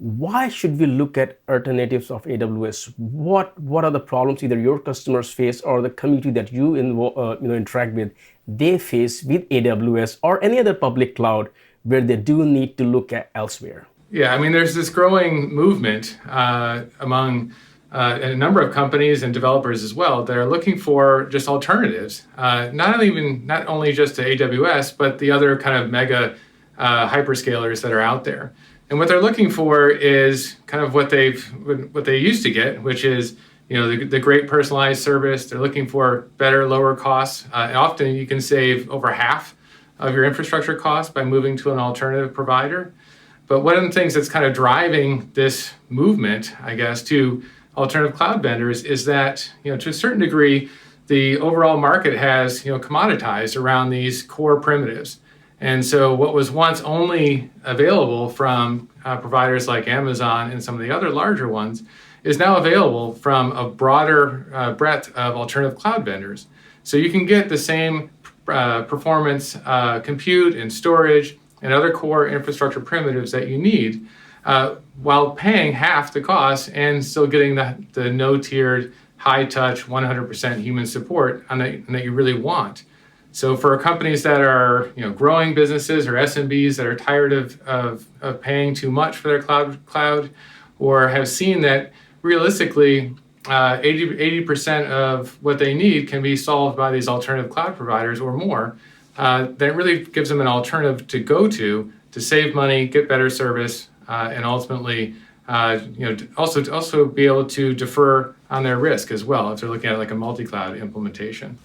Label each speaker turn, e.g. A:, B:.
A: Why should we look at alternatives of AWS? What are the problems either your customers face or the community that you interact with, they face with AWS or any other public cloud where they do need to look at elsewhere?
B: Yeah, I mean, there's this growing movement among a number of companies and developers as well that are looking for just alternatives, not only just to AWS, but the other kind of mega hyperscalers that are out there. And what they're looking for is kind of what they used to get, which is the great personalized service. They're looking for better, lower costs. Often you can save over half of your infrastructure costs by moving to an alternative provider. But one of the things that's kind of driving this movement, I guess, to alternative cloud vendors is that, to a certain degree, the overall market has, commoditized around these core primitives. And so what was once only available from providers like Amazon and some of the other larger ones is now available from a broader breadth of alternative cloud vendors. So you can get the same performance, compute and storage and other core infrastructure primitives that you need while paying half the cost and still getting the no-tiered, high-touch, 100% human support that you really want. So for companies that are growing businesses or SMBs that are tired of paying too much for their cloud or have seen that realistically 80% of what they need can be solved by these alternative cloud providers or more, that really gives them an alternative to go to save money, get better service, and ultimately also be able to defer on their risk as well if they're looking at like a multi-cloud implementation.